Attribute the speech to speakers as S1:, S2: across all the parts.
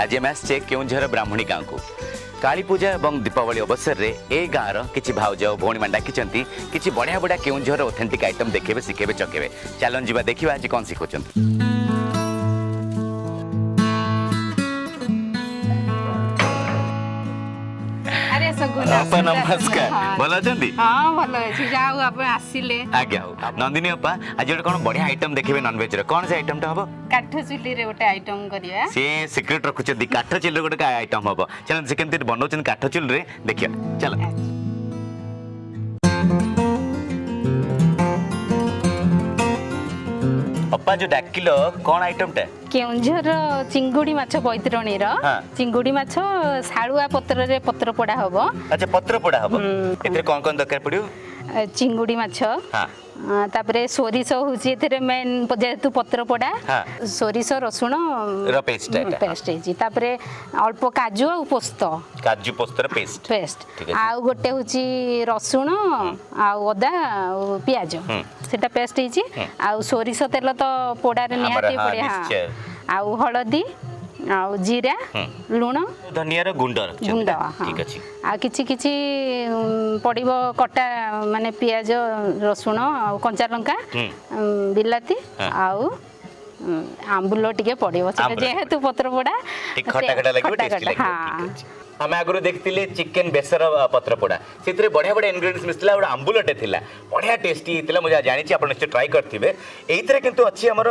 S1: आज आम आसचे केउंझर ब्राह्मणी गाँव को काली पूजा और दीपावली अवसर में ए गाँवर किसी भाउज भौणी मैंने डाकी किसी बढ़िया बढ़िया केउंझर ऑथेंटिक आइटम देखेबे शिखेबे चखेबे चलन जीवा देखिए आज कौन शिखुंट। नमस्कार भल अच्छी
S2: हाँ भल अच्छी जाऊ आप आसिले
S1: आज्ञा नंदिनी अपा आज गोटे कौन बढ़िया आइटम देखिए नॉनवेज कौन से आइटम हम
S2: काठ चुली रे गोटे आइटम करिया
S1: सी सिक्रेट रखुଛନ୍ତି काठ चुली गोटे आइटम हम चल से केमती बनाउछन काठ चुली रे देखिया चल अपा जो डाकिलो कौन आइटम टा
S2: केउंझर चिंगुड़ी माछ बैतरणी रो चिंगुड़ी माछ साळुआ पत्र रे पत्र पोड़ा हबो।
S1: अच्छा पत्र पोड़ा हबो एते कौन कौन दरकार पड़ियो
S2: चिंगुड़ी माछ
S1: हां
S2: तापरे सोरिस होची एथे मेन जेतु पत्र पोड़ा सोरिस रसुण
S1: रो पेस्ट
S2: हेची तापरे अल्प काजू और पोस्त
S1: रो पेस्ट
S2: आ गोटे होची रसुण आ अदा और प्याज सेटा पेस्ट हेची आ सोरिस तेल तो पोड़ा रे निहाती पड़े हां आ हळदी आ जीरा लूण
S1: धनिया रो गुंड ठीक अछि
S2: आ किछि किछि पड़िबो कटा माने प्याज रसुण आ कंचा लंका बिलाती आ आंबुल टिके पड़िबो सेटा जेहेतु पत्र पोड़ा
S1: खटा खटा लागबो टेस्टी लागबो
S2: हां
S1: आम आगु देखते चिकेन बेसर पत्र पोड़ा से बढ़िया बढ़िया इनग्रेडिएंट्स मिसला गोटे आंबुलटे थिला बढ़िया टेस्टी होता मुझे जानी आप निश्चय ट्राई करेंगे ये किंतु अच्छी आमर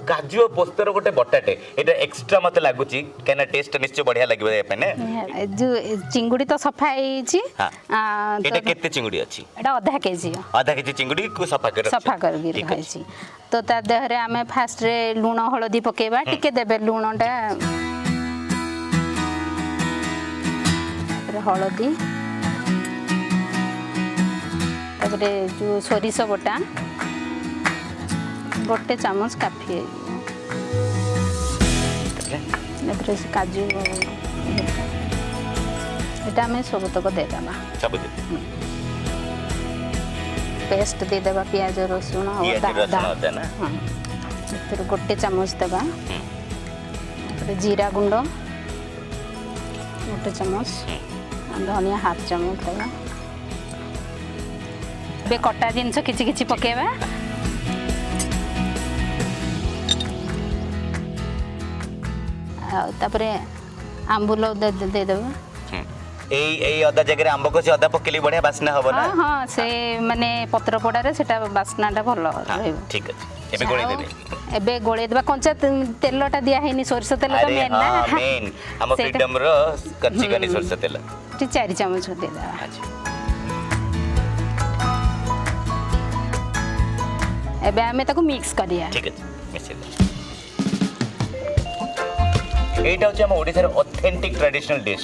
S1: काजू और पोस्तर गोटे बटाटे ये एक्सट्रा मत लगुच कहीं टेस्ट निश्चय बढ़िया लगे
S2: जो चिंगुड़ी तो सफा
S1: केते चिंगुड़ी अच्छी
S2: आधा केजी
S1: चिंगुड़ी को सफा
S2: कर रखाई तो ता देहरे आमे फास्ट रे लूण हळदी पकेबा टिके देबे लूणटा हळदी तापरे जो सोरिस बटा गोटे चामच काफी तापरे काजू एटा हमें सबतक दे देबा पेस्ट दे देबा प्याज रसुण अदा ना हां गोटे चामच देबा जीरा गुंड गोटे चामच धनिया हाफ चामच देबा बे कटा जिनस किछि किछि पकेबा तापरे आंबुल दे देबा
S1: एई अदा जगह आंब को अदा पकेली बढ़िया बास्ना हबो ना
S2: हां से माने पत्र पोड़ा रे सेटा बास्नाटा भलो रहइबो
S1: ठीक अछि एबे गोळे देबे
S2: एबे गोळे देबा कंचा तेलटा दिया हेनी सोरस तेल तो मेन ना
S1: मेन हम फ्रीडम रो कच्ची गनी सोरस तेल
S2: 4 चम्मच दे देबा एबे हमें ताको मिक्स करिया
S1: ठीक अछि मिक्स एटा होचे हम ओडिसा रे ऑथेंटिक ट्रेडिशनल डिश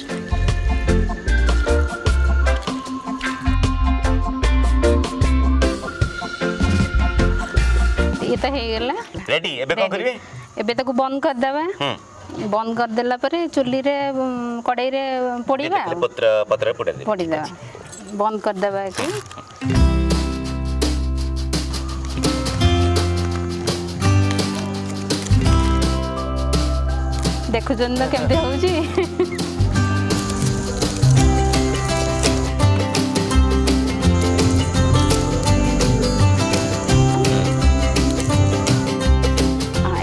S2: ये तो हे गेला
S1: रेडी एबे कोन करबे
S2: एबे ताको बंद कर देबा बंद कर देला परे चुल्ली रे कड़ाई रे पोड़ीबा
S1: पत्र पोड़ी
S2: देबा बंद कर देबा कि देखु जन केमते होउची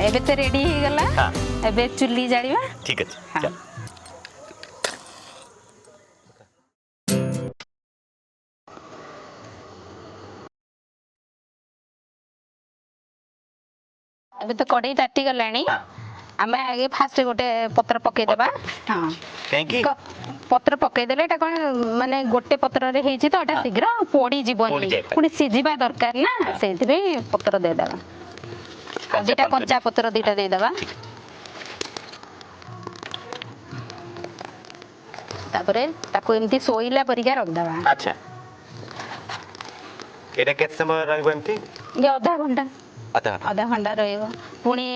S2: एबे तो रेडी हो गला हां एबे चुल्ली जाड़ीबा
S1: ठीक अछि चल
S2: एबे तो कड़ाई ताटी गलानी आमे आगे फास्ट गोटे पत्र पके देबा हां
S1: काहे
S2: पत्र पके देले एटा कोन माने गोटे पत्र रे हेची तो एटा शीघ्र पोड़ी जीवनी पुनी सिजिबा दरकार ना सेति बे पत्र दे देबा दीटा कंचा पत्र दीटा दे देबा तापरे ताको एमती सोइला परिका रख देबा
S1: अच्छा एटा केत समय रहबो एमती
S2: ये आधा घंटा रहइबो पुनी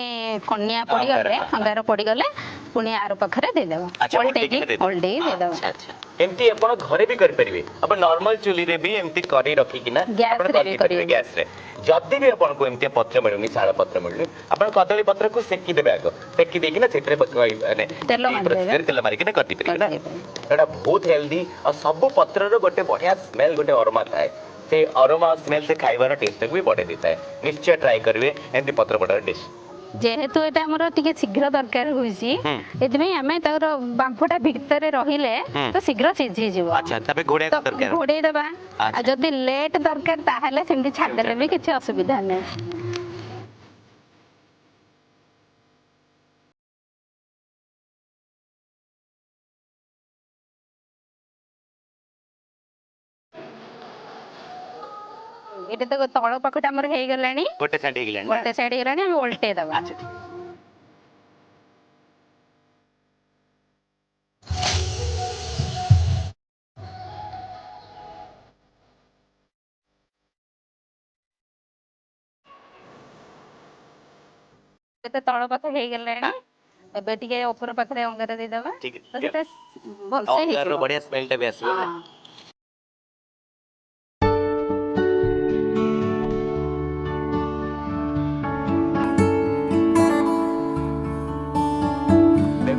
S2: कन्या पड़ी गले अंगार पड़ी गले पुणी आर पाखरे दे देबा
S1: अच्छा,
S2: ओल्टेकी
S1: ओल्टेकी दे
S2: ओल्टेकी दे देबा
S1: अच्छा एमती आपण घरे भी करि परिबे अपन नॉर्मल चुली रे भी एमती करी रखी कि ना
S2: गैस रे भी करिबे।
S1: गैस रे जदी भी आपण को एमती पत्र मिलुनी शाल पत्र मिलुनी आपण कदली पत्र को सेकी देबे आगो सेकी देकी ना सेटरे माने
S2: तेल मारी देबे।
S1: तेल मारी कि ना करती परिबे ना
S2: कर देबे।
S1: एटा बहुत हेल्दी और सब पत्र रो गोटे बढ़िया स्मेल गोटे अरोमा थाए से अरोमा स्मेल से खाइबार टेस्ट भी बढ़े देता है निश्चय ट्राई करिवे एमती पत्र पड़ा डिश
S2: जेहेतु एटा हमर टिके शीघ्र दरकार होइसी एतमे हमें तार बांफटा भितरे रहिले तो शीघ्र सिझी जीव
S1: अच्छा तबे घोड़े
S2: तो
S1: दरकार
S2: घोड़े देबा आ
S1: अच्छा।
S2: जदी लेट दरकार ताहले सेमती छाड़ देले भी किछ असुविधा नै एटा तो तळ पाखटा हमर हेई गलानी
S1: गोटे साइड गेलानी
S2: गोटे साइड गलानी हम उल्टे देबा
S1: अच्छा
S2: एते तळ पाख हेई गलानी एबे टिके ऊपर पाखरे अंगार दे देबा
S1: ठीक
S2: तो
S1: है
S2: सेटा भल से हेई
S1: और बढ़िया स्मेल टा भी आसबो
S2: हां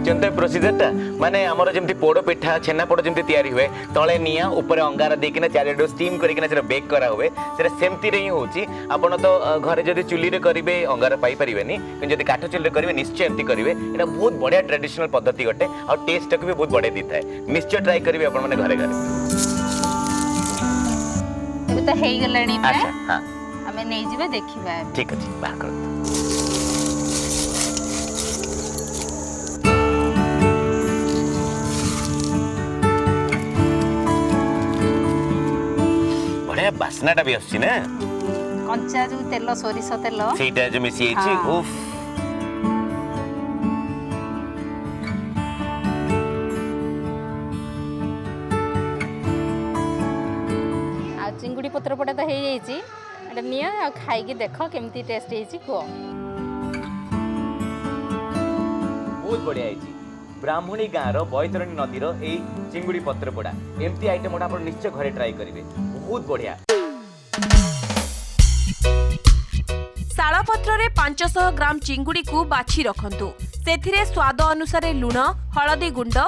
S1: देखते प्रोसीजर माने हमर जेमती पोड़ पिठा छेना पोड़ जेमती तैयारी हुए तले निया ऊपर अंगार देकिना चारिडो स्टीम करिकिना सेटा बेक करा हुए सेटा सेमती रे ही होची आपण तो घरे जदी चुली रे करिवे अंगार पाई परिवेनी कि जदी काठ चुली रे करिवे निश्चय एमती करिवे एटा बहुत बढ़िया ट्रेडिशनल पद्धति गटे और टेस्ट को भी बहुत बढ़िया दिता है निश्चय ट्राई करिवे आपण माने घरे घरे
S2: एबे तो हेई गलानी
S1: अच्छा हां
S2: हमें नहीं जीवे देखिबा
S1: ठीक अछि बाहर कर बढ़िया बासनाटा भी आछि ना
S2: कंचा जो तेल सोरिष तेल
S1: सेटा जो मिसी आइछि
S2: हाँ।
S1: उफ
S2: आ चिंगुड़ी पत्र पटा तो हेई जाईची एटा निया आ खाई के देखो केमती टेस्ट हेची को
S1: बहुत बढ़िया आइछि ब्राह्मणी गाँव बैतरणी नदीर एई चिंगुड़ी पत्र पोड़ा एमती आइटम गोटा आपण निश्चय घरे ट्राई करिवे बहुत बढ़िया
S3: शालपत्रे 500 ग्राम चिंगुड़ी को बाछि रखंतु सेथिरे स्वाद अनुसार लुण हलदी गुंड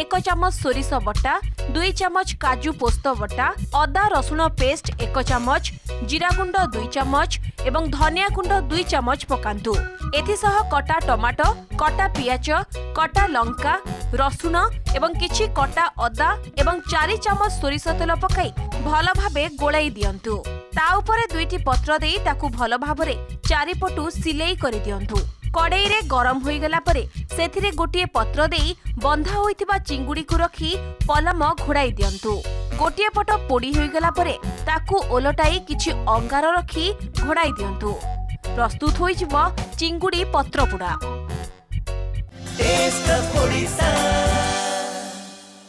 S3: 1 चमच सोरिष बटा 2 चमच काजू पोस्त बटा अदा रसुण पेस्ट 1 चमच जीरा गुंड 2 चमच एवं धनिया गुंड 2 चमच पकांतु एथिसह कटा टमाटो कटा पियाज कटा लंका रसुण एवं किछि कटा अदा एवं 4 चमच सोरिष तेल पकाई भल भाबे गोलाई दियंतु ता उपरे 2टी पत्र देई ताकू भल भाबरे चारिपटु सिलेई करि दियंतु कड़ाई रे गरम होई गला परे सेथिरे गोटिए पत्र देई बंधा होइतिबा चिंगुड़ी को रखी पलम घोड़ाई दियंतु गोटिए पट पोड़ी होई गला परे ताकू ओलटाई किछि अंगार रखी घोड़ाई दियंतु प्रस्तुत होई जिवो चिंगुड़ी पत्र पोड़ा
S4: टेस्ट ऑफ ओडिशा।